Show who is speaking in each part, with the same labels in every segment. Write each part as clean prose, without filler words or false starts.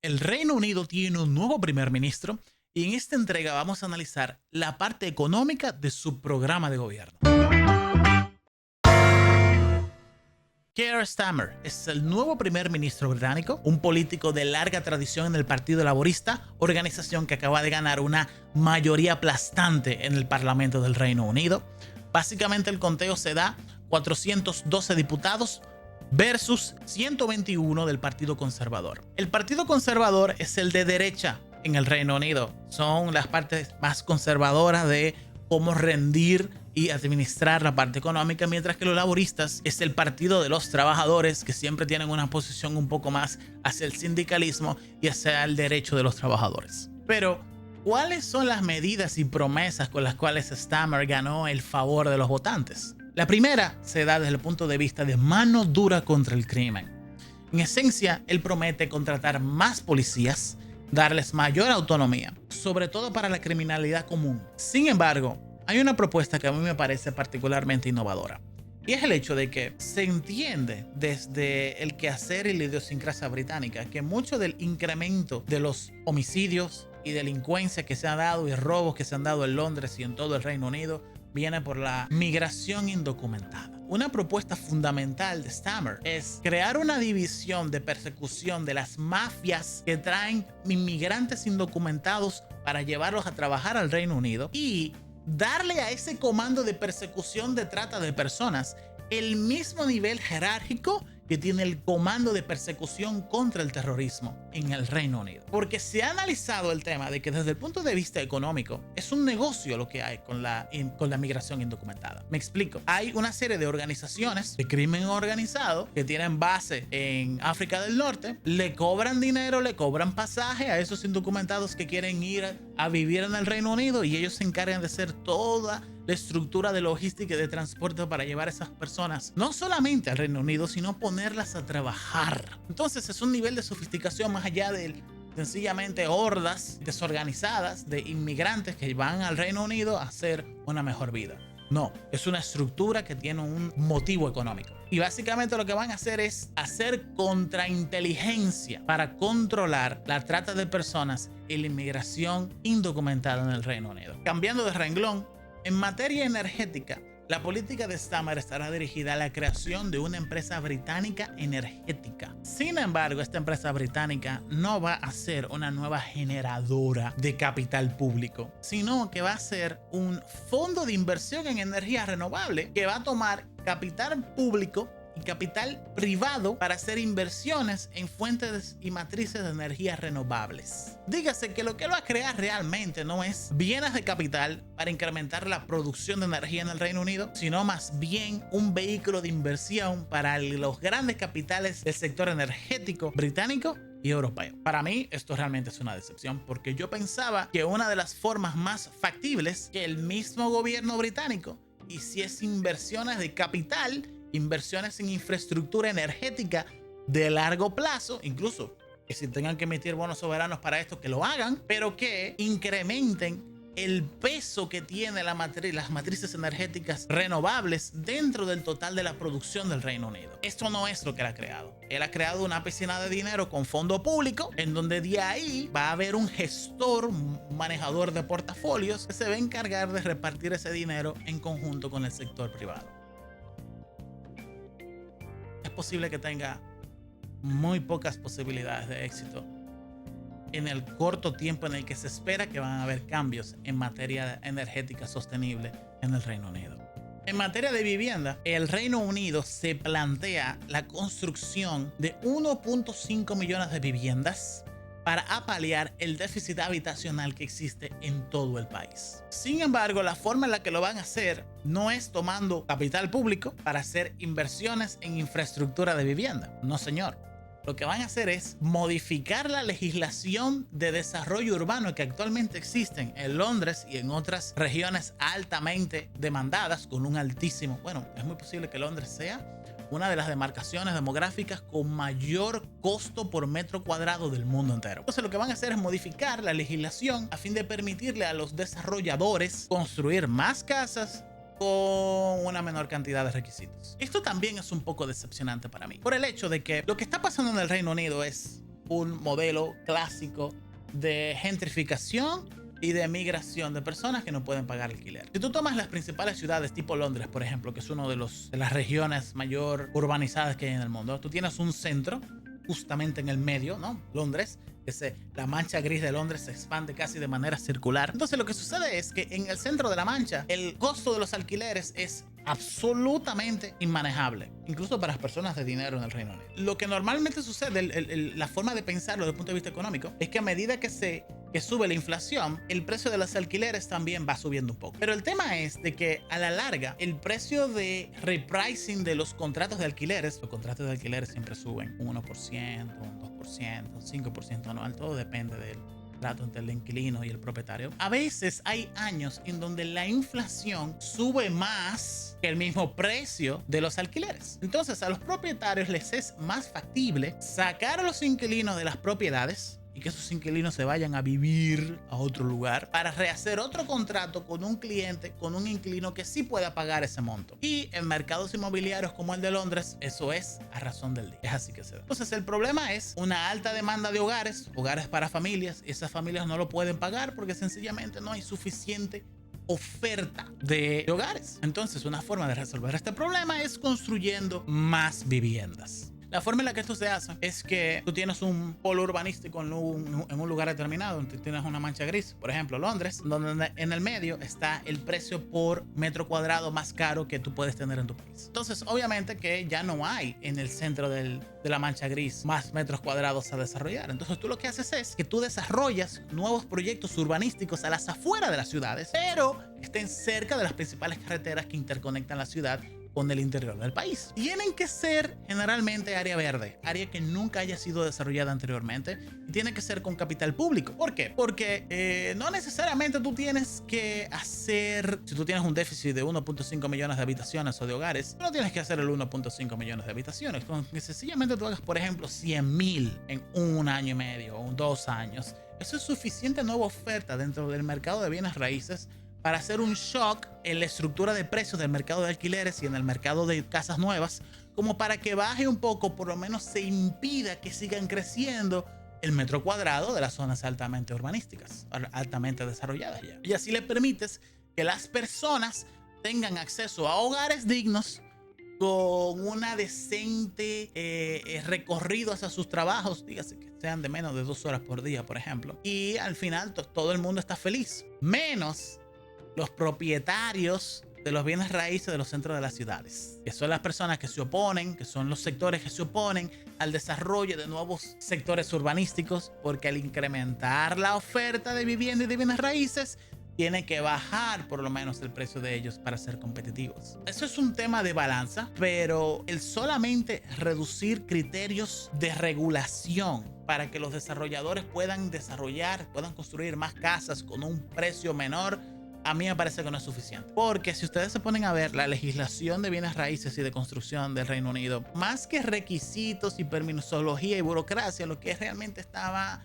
Speaker 1: El Reino Unido tiene un nuevo primer ministro y en esta entrega vamos a analizar la parte económica de su programa de gobierno. Keir Starmer es el nuevo primer ministro británico, un político de larga tradición en el Partido Laborista, organización que acaba de ganar una mayoría aplastante en el Parlamento del Reino Unido. Básicamente el conteo se da 412 diputados versus 121 del Partido Conservador. El Partido Conservador es el de derecha en el Reino Unido. Son las partes más conservadoras de cómo rendir y administrar la parte económica, mientras que los laboristas es el partido de los trabajadores, que siempre tienen una posición un poco más hacia el sindicalismo y hacia el derecho de los trabajadores. Pero, ¿cuáles son las medidas y promesas con las cuales Starmer ganó el favor de los votantes? La primera se da desde el punto de vista de mano dura contra el crimen. En esencia, él promete contratar más policías, darles mayor autonomía, sobre todo para la criminalidad común. Sin embargo, hay una propuesta que a mí me parece particularmente innovadora, y es el hecho de que se entiende desde el quehacer y la idiosincrasia británica que mucho del incremento de los homicidios y delincuencia que se ha dado y robos que se han dado en Londres y en todo el Reino Unido viene por la migración indocumentada. Una propuesta fundamental de Starmer es crear una división de persecución de las mafias que traen inmigrantes indocumentados para llevarlos a trabajar al Reino Unido y darle a ese comando de persecución de trata de personas el mismo nivel jerárquico que tiene el comando de persecución contra el terrorismo en el Reino Unido. Porque se ha analizado el tema de que desde el punto de vista económico es un negocio lo que hay con la migración indocumentada. Me explico. Hay una serie de organizaciones de crimen organizado que tienen base en África del Norte, le cobran dinero, le cobran pasaje a esos indocumentados que quieren ir a vivir en el Reino Unido, y ellos se encargan de hacer toda la estructura de logística y de transporte para llevar a esas personas no solamente al Reino Unido, sino ponerlas a trabajar. Entonces es un nivel de sofisticación más allá de sencillamente hordas desorganizadas de inmigrantes que van al Reino Unido a hacer una mejor vida. No, es una estructura que tiene un motivo económico. Y básicamente lo que van a hacer es hacer contrainteligencia para controlar la trata de personas y la inmigración indocumentada en el Reino Unido. Cambiando de renglón, en materia energética, la política de Starmer estará dirigida a la creación de una empresa británica energética. Sin embargo, esta empresa británica no va a ser una nueva generadora de capital público, sino que va a ser un fondo de inversión en energía renovable que va a tomar capital público y capital privado para hacer inversiones en fuentes y matrices de energías renovables. Dígase que lo que va a crear realmente no es bienes de capital para incrementar la producción de energía en el Reino Unido, sino más bien un vehículo de inversión para los grandes capitales del sector energético británico y europeo. Para mí esto realmente es una decepción, porque yo pensaba que una de las formas más factibles que el mismo gobierno británico hiciese inversiones de capital, inversiones en infraestructura energética de largo plazo, incluso que si tengan que emitir bonos soberanos para esto, que lo hagan, pero que incrementen el peso que tiene las matrices energéticas renovables dentro del total de la producción del Reino Unido. Esto no es lo que él ha creado. Él ha creado una piscina de dinero con fondo público, en donde de ahí va a haber un gestor, un manejador de portafolios que se va a encargar de repartir ese dinero en conjunto con el sector privado. Es posible que tenga muy pocas posibilidades de éxito en el corto tiempo en el que se espera que van a haber cambios en materia energética sostenible en el Reino Unido. En materia de vivienda, el Reino Unido se plantea la construcción de 1.5 millones de viviendas para apalear el déficit habitacional que existe en todo el país. Sin embargo, la forma en la que lo van a hacer no es tomando capital público para hacer inversiones en infraestructura de vivienda. No, señor. Lo que van a hacer es modificar la legislación de desarrollo urbano que actualmente existen en Londres y en otras regiones altamente demandadas con un altísimo... Bueno, es muy posible que Londres sea una de las demarcaciones demográficas con mayor costo por metro cuadrado del mundo entero. Entonces lo que van a hacer es modificar la legislación a fin de permitirle a los desarrolladores construir más casas con una menor cantidad de requisitos. Esto también es un poco decepcionante para mí, por el hecho de que lo que está pasando en el Reino Unido es un modelo clásico de gentrificación y de migración de personas que no pueden pagar alquiler. Si tú tomas las principales ciudades tipo Londres, por ejemplo, que es una de las regiones mayor urbanizadas que hay en el mundo, tú tienes un centro justamente en el medio, ¿no? Londres, la mancha gris de Londres se expande casi de manera circular. Entonces lo que sucede es que en el centro de la mancha el costo de los alquileres es absolutamente inmanejable, incluso para las personas de dinero en el Reino Unido. Lo que normalmente sucede, la forma de pensarlo desde el punto de vista económico, es que a medida que sube la inflación, el precio de los alquileres también va subiendo un poco. Pero el tema es de que a la larga, el precio de repricing de los contratos de alquileres, los contratos de alquileres siempre suben un 1%, un 2%, un 5% anual, todo depende del trato entre el inquilino y el propietario. A veces hay años en donde la inflación sube más que el mismo precio de los alquileres. Entonces a los propietarios les es más factible sacar a los inquilinos de las propiedades y que esos inquilinos se vayan a vivir a otro lugar para rehacer otro contrato con un cliente, con un inquilino que sí pueda pagar ese monto. Y en mercados inmobiliarios como el de Londres, eso es a razón del día. Es así que se da. Entonces el problema es una alta demanda de hogares para familias, y esas familias no lo pueden pagar porque sencillamente no hay suficiente oferta de hogares. Entonces una forma de resolver este problema es construyendo más viviendas. La forma en la que esto se hace es que tú tienes un polo urbanístico en un lugar determinado, tienes una mancha gris, por ejemplo Londres, donde en el medio está el precio por metro cuadrado más caro que tú puedes tener en tu país. Entonces obviamente que ya no hay en el centro de la mancha gris más metros cuadrados a desarrollar. Entonces tú lo que haces es que tú desarrollas nuevos proyectos urbanísticos a las afueras de las ciudades, pero que estén cerca de las principales carreteras que interconectan la ciudad con el interior del país. Tienen que ser generalmente área verde, área que nunca haya sido desarrollada anteriormente, y tiene que ser con capital público. ¿Por qué? Porque no necesariamente tú tienes que hacer, si tú tienes un déficit de 1.5 millones de habitaciones o de hogares, no tienes que hacer el 1.5 millones de habitaciones, con que sencillamente tú hagas, por ejemplo, 100,000 en un año y medio o 2 años. Eso es suficiente nueva oferta dentro del mercado de bienes raíces para hacer un shock en la estructura de precios del mercado de alquileres y en el mercado de casas nuevas, como para que baje un poco, por lo menos se impida que sigan creciendo el metro cuadrado de las zonas altamente urbanísticas, altamente desarrolladas ya. Y así le permites que las personas tengan acceso a hogares dignos con una decente recorrido hacia sus trabajos, dígase que sean de menos de 2 horas por día, por ejemplo. Y al final todo el mundo está feliz, menos los propietarios de los bienes raíces de los centros de las ciudades, que son las personas que se oponen, que son los sectores que se oponen al desarrollo de nuevos sectores urbanísticos, porque al incrementar la oferta de vivienda y de bienes raíces, tiene que bajar por lo menos el precio de ellos para ser competitivos. Eso es un tema de balanza, pero el solamente reducir criterios de regulación para que los desarrolladores puedan construir más casas con un precio menor, a mí me parece que no es suficiente. Porque si ustedes se ponen a ver la legislación de bienes raíces y de construcción del Reino Unido, más que requisitos y permisología y burocracia, lo que realmente está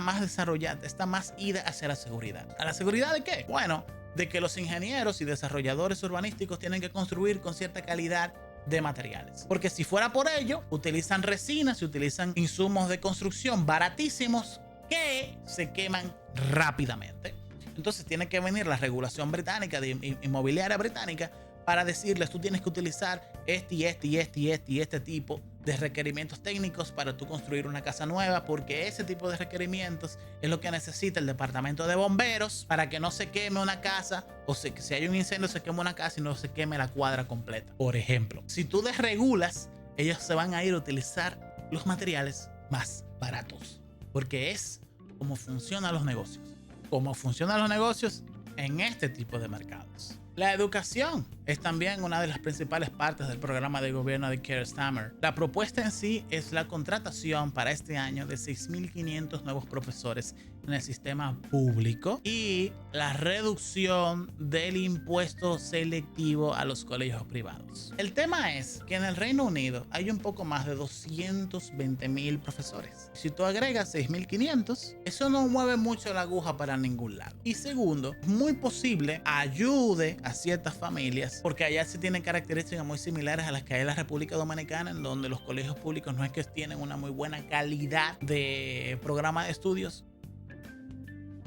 Speaker 1: más desarrollada, está más ida hacia la seguridad. ¿A la seguridad de qué? Bueno, de que los ingenieros y desarrolladores urbanísticos tienen que construir con cierta calidad de materiales. Porque si fuera por ello, utilizan resinas y utilizan insumos de construcción baratísimos que se queman rápidamente. Entonces tiene que venir la regulación británica, de inmobiliaria británica, para decirles: tú tienes que utilizar este tipo de requerimientos técnicos para tú construir una casa nueva, porque ese tipo de requerimientos es lo que necesita el departamento de bomberos para que no se queme una casa, o si hay un incendio se queme una casa y no se queme la cuadra completa. Por ejemplo, si tú desregulas, ellos se van a ir a utilizar los materiales más baratos, porque es como funcionan los negocios. Cómo funcionan los negocios en este tipo de mercados. La educación es también una de las principales partes del programa de gobierno de Keir Starmer. La propuesta en sí es la contratación para este año de 6.500 nuevos profesores en el sistema público y la reducción del impuesto selectivo a los colegios privados. El tema es que en el Reino Unido hay un poco más de 220,000 profesores. Si tú agregas 6.500, eso no mueve mucho la aguja para ningún lado. Y segundo, es muy posible ayude a ciertas familias país, porque allá sí tienen características muy similares a las que hay en la República Dominicana, en donde los colegios públicos no es que tienen una muy buena calidad de programa de estudios,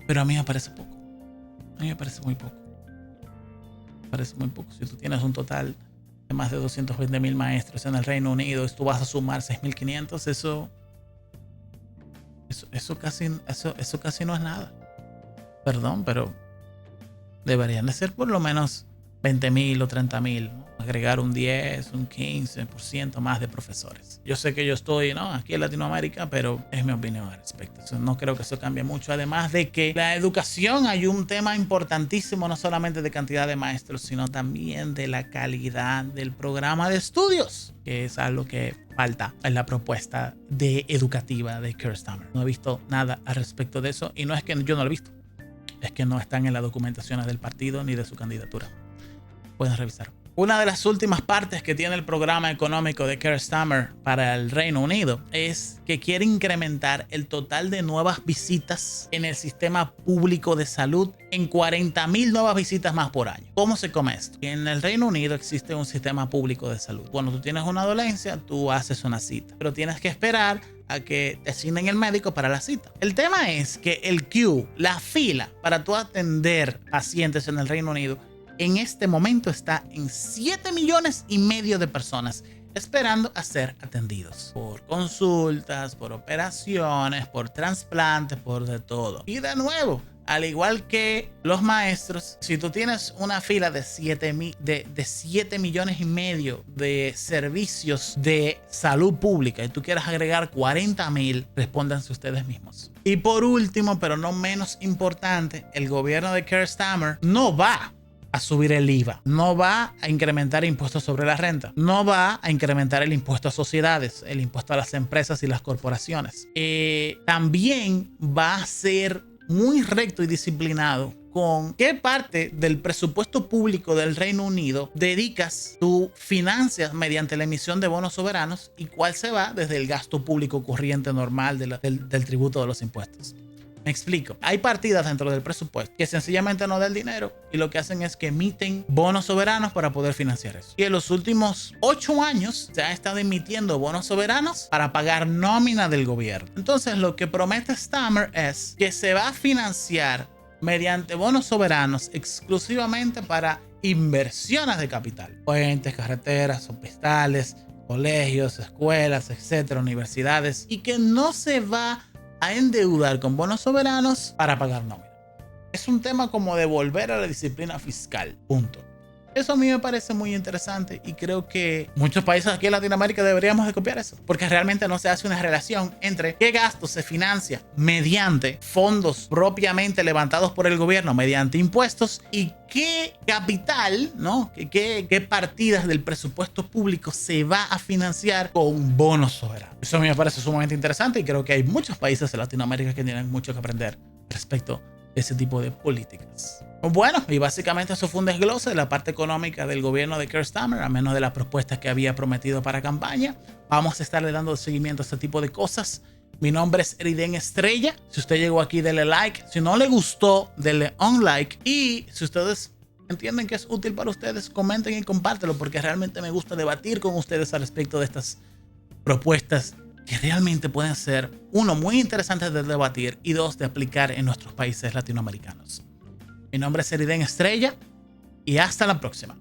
Speaker 1: pero a mí me parece poco. A mí me parece muy poco. Me parece muy poco. Si tú tienes un total de más de 220,000 maestros en el Reino Unido y tú vas a sumar 6,500, eso casi no es nada. Perdón, pero deberían de ser por lo menos 20,000 o 30,000, ¿no? Agregar un 10, un 15% más de profesores. Yo sé que yo estoy, ¿no?, aquí en Latinoamérica, pero es mi opinión al respecto. No creo que eso cambie mucho. Además de que la educación, hay un tema importantísimo, no solamente de cantidad de maestros, sino también de la calidad del programa de estudios, que es algo que falta en la propuesta educativa de Keir Starmer. No he visto nada al respecto de eso, y no es que yo no lo he visto, es que no están en las documentaciones del partido ni de su candidatura. Pueden revisar. Una de las últimas partes que tiene el programa económico de Keir Starmer para el Reino Unido es que quiere incrementar el total de nuevas visitas en el sistema público de salud en 40,000 nuevas visitas más por año. ¿Cómo se come esto? En el Reino Unido existe un sistema público de salud. Cuando tú tienes una dolencia, tú haces una cita, pero tienes que esperar a que te asignen el médico para la cita. El tema es que el queue, la fila para tú atender pacientes en el Reino Unido, en este momento está en 7,5 millones de personas esperando a ser atendidos por consultas, por operaciones, por trasplantes, por de todo. Y de nuevo, al igual que los maestros, si tú tienes una fila de 7 millones de servicios de salud pública y tú quieres agregar 40,000, respóndanse ustedes mismos. Y por último, pero no menos importante, el gobierno de Keir Starmer no va a subir el IVA, no va a incrementar impuestos sobre la renta, no va a incrementar el impuesto a sociedades, el impuesto a las empresas y las corporaciones. También va a ser muy recto y disciplinado con qué parte del presupuesto público del Reino Unido dedicas tu financias mediante la emisión de bonos soberanos y cuál se va desde el gasto público corriente normal del tributo de los impuestos. Me explico. Hay partidas dentro del presupuesto que sencillamente no dan dinero y lo que hacen es que emiten bonos soberanos para poder financiar eso. Y en los últimos 8 años se ha estado emitiendo bonos soberanos para pagar nómina del gobierno. Entonces lo que promete Starmer es que se va a financiar mediante bonos soberanos exclusivamente para inversiones de capital. Puentes, carreteras, hospitales, colegios, escuelas, etcétera, universidades, y que no se va a endeudar con bonos soberanos para pagar nómina. Es un tema como de volver a la disciplina fiscal, punto. Eso a mí me parece muy interesante y creo que muchos países aquí en Latinoamérica deberíamos de copiar eso, porque realmente no se hace una relación entre qué gasto se financia mediante fondos propiamente levantados por el gobierno mediante impuestos y qué capital, ¿no? ¿Qué partidas del presupuesto público se va a financiar con bonos soberanos? Eso a mí me parece sumamente interesante y creo que hay muchos países de Latinoamérica que tienen mucho que aprender respecto a ese tipo de políticas. Bueno, y básicamente eso fue un desglose de la parte económica del gobierno de Keir Starmer, a menos de las propuestas que había prometido para campaña. Vamos a estarle dando seguimiento a este tipo de cosas. Mi nombre es Eriden Estrella. Si usted llegó aquí, dele like. Si no le gustó, dele un like. Y si ustedes entienden que es útil para ustedes, comenten y compártelo, porque realmente me gusta debatir con ustedes al respecto de estas propuestas que realmente pueden ser, uno, muy interesantes de debatir y dos, de aplicar en nuestros países latinoamericanos. Mi nombre es Eriden Estrella y hasta la próxima.